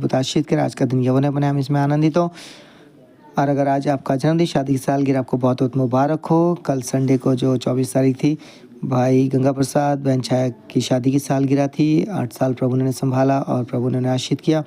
बहुत आशीष करें। आज का दिन यौवन है, बने हम इसमें आनंदित हो। और अगर आज आपका जन्मदिन, शादी की सालगिरह आपको बहुत बहुत मुबारक हो। कल संडे को जो 24 तारीख थी, भाई गंगा प्रसाद बहन छाया की शादी की सालगिरह थी। 8 साल प्रभु ने संभाला और प्रभु ने आशीष किया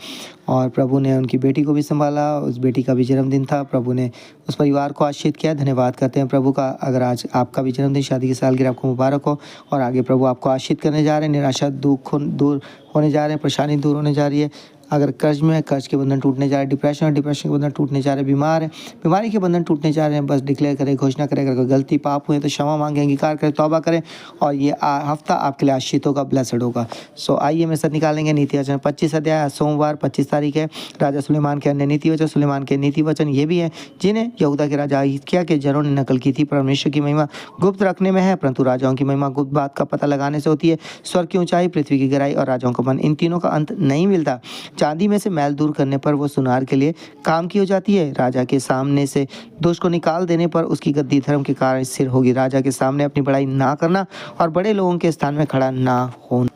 और प्रभु ने उनकी बेटी को भी संभाला। उस बेटी का भी जन्मदिन था, प्रभु ने उस परिवार को आशीष किया। धन्यवाद करते हैं प्रभु का। अगर आज आपका भी जन्मदिन, शादी की सालगिरह आपको मुबारक हो और आगे प्रभु आपको आशीष करने जा रहे हैं। निराशा दुख दूर होने जा रहे हैं, परेशानी दूर होने जा रही है। अगर कर्ज में है, कर्ज के बंधन टूटने जा रहे हैं। डिप्रेशन है, डिप्रेशन के बंधन टूटने जा रहे हैं। बीमार है, बीमारी के बंधन टूटने जा रहे हैं। बस डिक्लेयर करें, घोषणा करें। अगर कोई गलती पाप हुए तो क्षमा मांगे, अंगीकार करें, तौबा करें और ये हफ्ता आपके लिए आशीष होगा, ब्लेसड होगा। सो आइए मेरे साथ निकालेंगे नीति वचन 25 अध्याय। सोमवार 25 तारीख है। राजा सुलेमान के अन्य नीति वचन। सुलेमान के नीति वचन ये भी है जिन्हें यहूदा के राजा हिजकिय्याह के जनों ने नकल की थी। परमेश्वर की महिमा गुप्त रखने में है, परंतु राजाओं की महिमा गुप्त बात का पता लगाने से होती है। स्वर्ग की ऊंचाई, पृथ्वी की गहराई और राजाओं का मन, इन तीनों का अंत नहीं मिलता। चांदी में से मैल दूर करने पर वो सुनार के लिए काम की हो जाती है। राजा के सामने से दोष को निकाल देने पर उसकी गद्दी धर्म के कारण स्थिर होगी। राजा के सामने अपनी बड़ाई ना करना और बड़े लोगों के स्थान में खड़ा ना होना,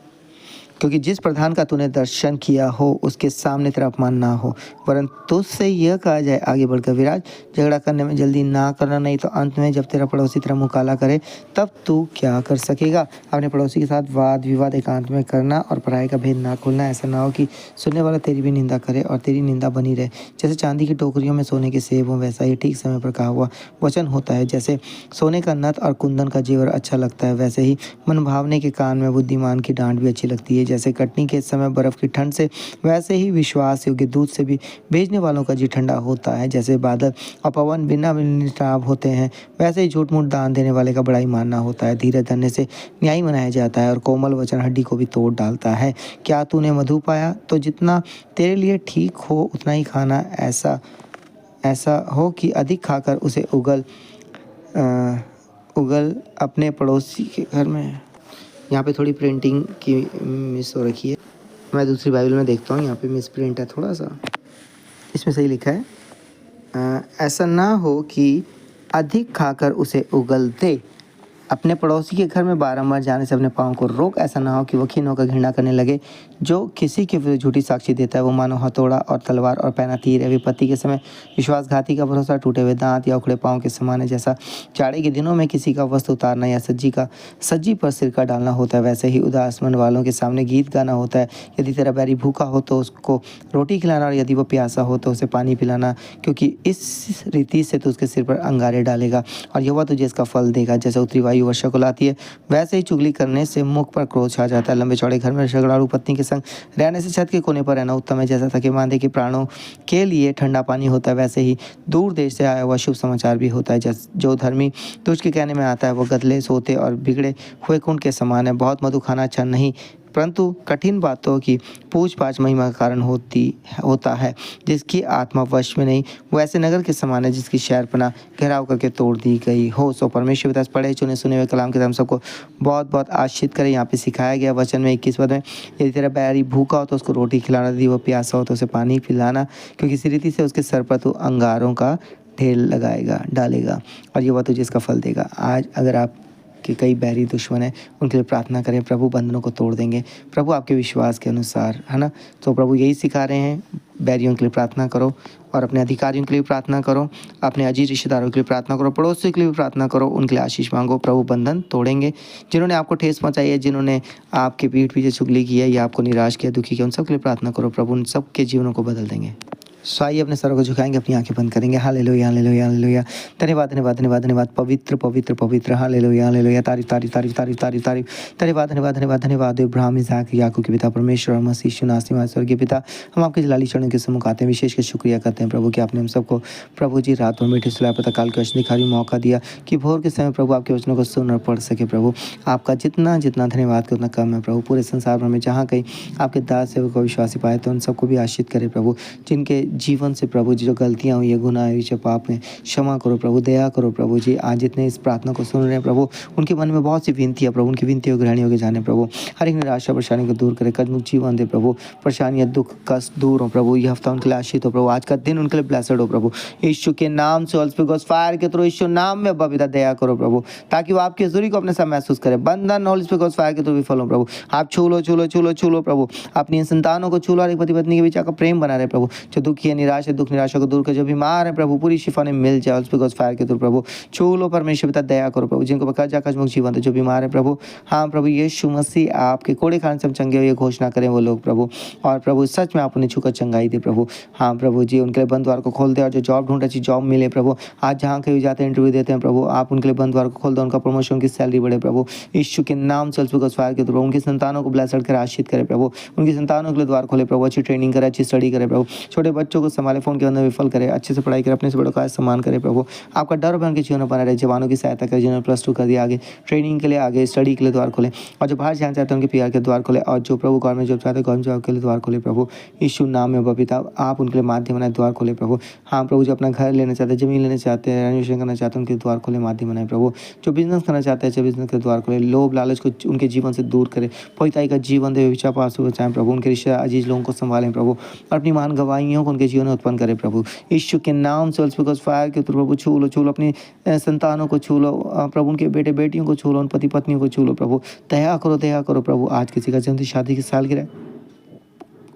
क्योंकि जिस प्रधान का तूने दर्शन किया हो उसके सामने तेरा अपमान ना हो। परंतु तुझसे यह कहा जाए, आगे बढ़कर विराज। झगड़ा करने में जल्दी ना करना, नहीं तो अंत में जब तेरा पड़ोसी तेरा मुँह काला करे तब तू क्या कर सकेगा। अपने पड़ोसी के साथ वाद विवाद एकांत में करना और पराये का भेद ना खोलना। ऐसा ना हो कि सुनने वाला तेरी भी निंदा करे और तेरी निंदा बनी रहे। जैसे चांदी की टोकरियों में सोने के सेब हों, वैसा ही ठीक समय पर कहा हुआ वचन होता है। जैसे सोने का नथ और कुंदन का जेवर अच्छा लगता है, वैसे ही मनभावने के कान में बुद्धिमान की डांट भी अच्छी लगती है। जैसे कटनी के समय बर्फ की ठंड से, वैसे ही विश्वास योग्य दूध से भी भेजने वालों का जी ठंडा होता है। जैसे बादल और पवन बिना निष्ठाव होते हैं, वैसे ही झूठ मूठ दान देने वाले का बड़ाई मानना होता है। धीरज धरने से न्याय मनाया जाता है और कोमल वचन हड्डी को भी तोड़ डालता है। क्या तूने मधु पाया तो जितना तेरे लिए ठीक हो उतना ही खाना, ऐसा हो कि अधिक खाकर उसे उगल अपने पड़ोसी के घर में। यहाँ पे थोड़ी प्रिंटिंग की मिस हो रखी है, मैं दूसरी बाइबल में देखता हूँ। यहाँ पे मिस प्रिंट है थोड़ा सा, इसमें सही लिखा है ऐसा ना हो कि अधिक खाकर उसे उगल दे। अपने पड़ोसी के घर में बारंबार जाने से अपने पाँव को रोक। ऐसा ना हो कि वो खीन होकर घृणा करने लगे। जो किसी के विरुद्ध झूठी साक्षी देता है वो मानो हथौड़ा और तलवार और पैना तीर है। विपत्ति के समय विश्वासघाती का भरोसा टूटे हुए दांत या उखड़े पाँव के समान है। जैसा जाड़े के दिनों में किसी का वस्त्र उतारना या सज्जी पर सिरका डालना होता है, वैसे ही उदास मन वालों के सामने गीत गाना होता है। यदि तेरा बैरी भूखा हो तो उसको रोटी खिलाना और यदि वो प्यासा हो तो उसे पानी पिलाना, क्योंकि इस रीति से तो उसके सिर पर अंगारे डालेगा और यहोवा तुझे इसका फल देगा। जैसे उत्तरी वायु वर्षा को लाती है, वैसे ही चुगली करने से मुख पर क्रोध छा जाता है। लंबे चौड़े घर में झगड़ालू पत्नी के संग रहने से छत के कोने पर रहना उत्तम है। जैसा थके मांदे के प्राणों के लिए ठंडा पानी होता है, वैसे ही दूर देश से आया हुआ शुभ समाचार भी होता है। जो धर्मी तुझ के कहने में आता है वो गदले सोते और बिगड़े हुए कुंड के समान है। बहुत मधु खाना अच्छा नहीं, परंतु कठिन बातों की पूछ पाछ महिमा का कारण होता है। जिसकी आत्मा वश में नहीं, वो ऐसे नगर के समान है जिसकी शहरपनाह घेराव करके तोड़ दी गई हो। सो परमेश्वर पिता पढ़े चुने सुने हुए कलाम के हम सबको बहुत बहुत आशीष करे। यहाँ पे सिखाया गया वचन में 21 पद में, यदि तेरा बैरी भूखा हो तो उसको रोटी खिलाना, यदि वो प्यासा हो तो उसे पानी पिलाना, क्योंकि इसी रीति से उसके सर पर तू अंगारों का ढेर डालेगा और ये वह तुझे इसका फल देगा। आज अगर आप कि कई बैरी दुश्मन हैं, उनके लिए प्रार्थना करें, प्रभु बंधनों को तोड़ देंगे। प्रभु आपके विश्वास के अनुसार, है ना। तो प्रभु यही सिखा रहे हैं, बैरियों के लिए प्रार्थना करो और अपने अधिकारियों के लिए प्रार्थना करो, अपने अजीज रिश्तेदारों के लिए प्रार्थना करो, पड़ोसियों के लिए भी प्रार्थना करो, उनके लिए आशीष मांगो। प्रभु बंधन तोड़ेंगे। जिन्होंने आपको ठेस पहुंचाई है, जिन्होंने आपके पीठ पीछे चुगली की है या आपको निराश किया, दुखी किया, उन सब के लिए प्रार्थना करो। प्रभु उन सब के जीवनों को बदल देंगे। सो आइए अपने सरों को झुकाएंगे, अपनी आंखें बंद करेंगे। Hallelujah hallelujah hallelujah. धन्यवाद धन्यवाद धन्यवाद धन्यवाद। पवित्र पवित्र पवित्र। Hallelujah hallelujah. तारीफ तारीफ तारीफ तारीफ तारीफ तारीफ। धन्यवाद धन्यवाद धन्यवाद धन्यवाद। इब्राहिम इसहाक याकूब के पिता परमेश्वर और मसीह यीशु नासरी स्वर्गीय पिता, हम आपके जलाली चरणों के सम्मुख आते हैं। विशेष कर शुक्रिया करते हैं प्रभु कि आपने हम सबको प्रभु जी रात में मीठी सुलाह पता काल के वचन दिखाने मौका दिया कि भोर के समय प्रभु आपके वचनों को सुन और पढ़ सके। प्रभु आपका जितना जितना धन्यवाद कर उतना कम है प्रभु। पूरे संसार भर में जहाँ कहीं आपके दास सेवक को विश्वासी पाए तो उन सबको भी आशीष करे प्रभु। जिनके जीवन से प्रभु जी जो गलतियाँ हुई है, गुनाह हुई, जो पाप हैं, क्षमा करो प्रभु, दया करो प्रभु जी। आज जितने इस प्रार्थना को सुन रहे हैं प्रभु, उनके मन में बहुत सी विनतियाँ प्रभु, उनकी विनतियों ग्रहणी होकर जाने प्रभु। हर एक निराशा परेशानी को दूर करे, कदमुख जीवन दे प्रभु। परेशानियाँ, दुख, कष्ट दूर हो प्रभु। ये हफ्ता उनके लिए आशीष हो प्रभु। आज का दिन उनके लिए ब्लेसड हो प्रभु। यीशु के नाम से होली स्पिरिट फायर के थ्रू यीशु नाम में पिता दया करो प्रभु, ताकि वो आपकी हजूरी को अपने साथ महसूस करे। बंधन होली स्पिरिट फायर के थ्रू विफल हो प्रभु। आप छू लो, छू लो, छू लो, छू लो प्रभु। अपनी संतानों को छू लो और एक पति पत्नी के बीच आपका प्रेम बना रहे प्रभु। जो दुखी है, निराश है, दुख निराशा को दूर कर, जो बीमार है प्रभु, पूरी शिफा ने मिल जाए बिकॉज फायर के थ्रू प्रभु। छू लो परमेश्वर पिता, दया करो प्रभु। जिनको कर्जा कजमुख जीवन है, जो बीमार है प्रभु, हाँ प्रभु यीशु मसीह आपके कोड़े खान से हम चंगे हुए घोषणा करें वो लोग प्रभु। और प्रभु सच में आप उन्हें छूकर चंगाई दे प्रभु। हाँ प्रभु जी, उनके लिए बंद द्वार को खोल दे और जो जॉब ढूंढ रहे जॉब मिले प्रभु। आज जहाँ कहीं जाते हैं, इंटरव्यू देते हैं प्रभु, आप उनके लिए बंद द्वार को खोल दो, उनका प्रमोशन की सैलरी बढ़े प्रभु। यीशु के नाम से बिकॉज फायर के थ्रू उनकी संतानों को ब्लेसड कर आशीष करे प्रभु। उनकी संतानों के लिए द्वार खोले प्रभु। अच्छी ट्रेनिंग करे, अच्छी स्टडी करे प्रभु। छोटे बच्चों को संभाले, फोन के अंदर विफल करे, अच्छे से पढ़ाई करे, अपने से बड़ों का सम्मान करे प्रभु। आपका डर बन के जीवन में बना रहे। जवानों की सहायता करे, जिन्होंने +2 कर दिया, आगे ट्रेनिंग के लिए, आगे स्टडी के लिए द्वार खोले। और जो बाहर जाना चाहते हैं उनके PR के द्वार खोले। और जो प्रभु गवर्नमेंट जॉब चाहते हैं, गवर्नमेंट जॉब के लिए द्वार खोले प्रभु। यीशु नाम में पिता आप उनके लिए माध्यम बनाए, द्वार खोले प्रभु। हाँ प्रभु, जो अपना घर लेना चाहते हैं, जमीन लेना चाहते हैं, रेनोवेशन करना चाहते हैं, उनके द्वार खोले, माध्यम बनाए प्रभु। जो बिजनेस करना चाहते हैं, बिजनेस के द्वार खोले। लोभ लालच को उनके जीवन से दूर करे। पविताई का जीवन दे, विचार पास से बचाएं प्रभु। उनके रिश्ते अजीज लोगों को संभालें प्रभु। और अपनी महान गवाहियों को उनके जीवन में उत्पन्न करें प्रभु। यीशु के नाम से बिकॉज फायर के थ्रू प्रभु छू लो, छू लो अपनी संतानों को छू लो प्रभु। उनके बेटे बेटियों को छू लो, उन पति पत्नियों को छू लो प्रभु। दया करो प्रभु। आज किसी का जन्मदिन, शादी की सालगिरह,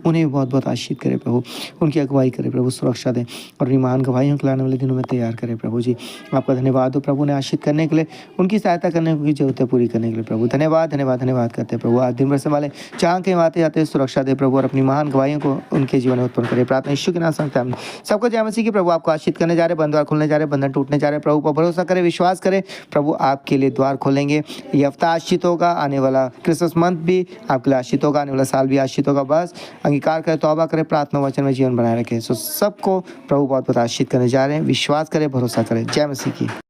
उन्हें भी बहुत बहुत आशीष करे प्रभु। उनकी अगुवाई करे प्रभु, सुरक्षा दें और ईमान गवाहियों को लाने वाले दिनों में तैयार करें प्रभु जी। आपका धन्यवाद हो प्रभु, ने आशीष करने के लिए, उनकी सहायता करने की जरूरत पूरी करने के लिए प्रभु। धन्यवाद धन्यवाद धन्यवाद करते हैं प्रभु। आज दिन भर संभाले, जहाँ कहीं आते जाते सुरक्षा दे प्रभु, और अपनी महान गवाहियों को उनके जीवन में उत्पन्न करे। प्रार्थना यीशु के नाम से हम सबको जय मसीह की प्रभु। आपको आशीष करने जा रहे, बंधुआर खुलने जा रहे, बंधन टूटने जा रहे प्रभु पर भरोसा करें, विश्वास करें प्रभु आपके लिए द्वार खोलेंगे। ये हफ्ता आशीष होगा, आने वाला क्रिसमस मंथ भी आपके लिए आशीष होगा, आने वाला साल भी आशीष होगा। बस अंगीकार करें, तौबा करें, प्रार्थना वचन में जीवन बनाए रखें। सो सबको प्रभु बहुत बहुत आशीष करने जा रहे हैं। विश्वास करें, भरोसा करें। जय मसीह की।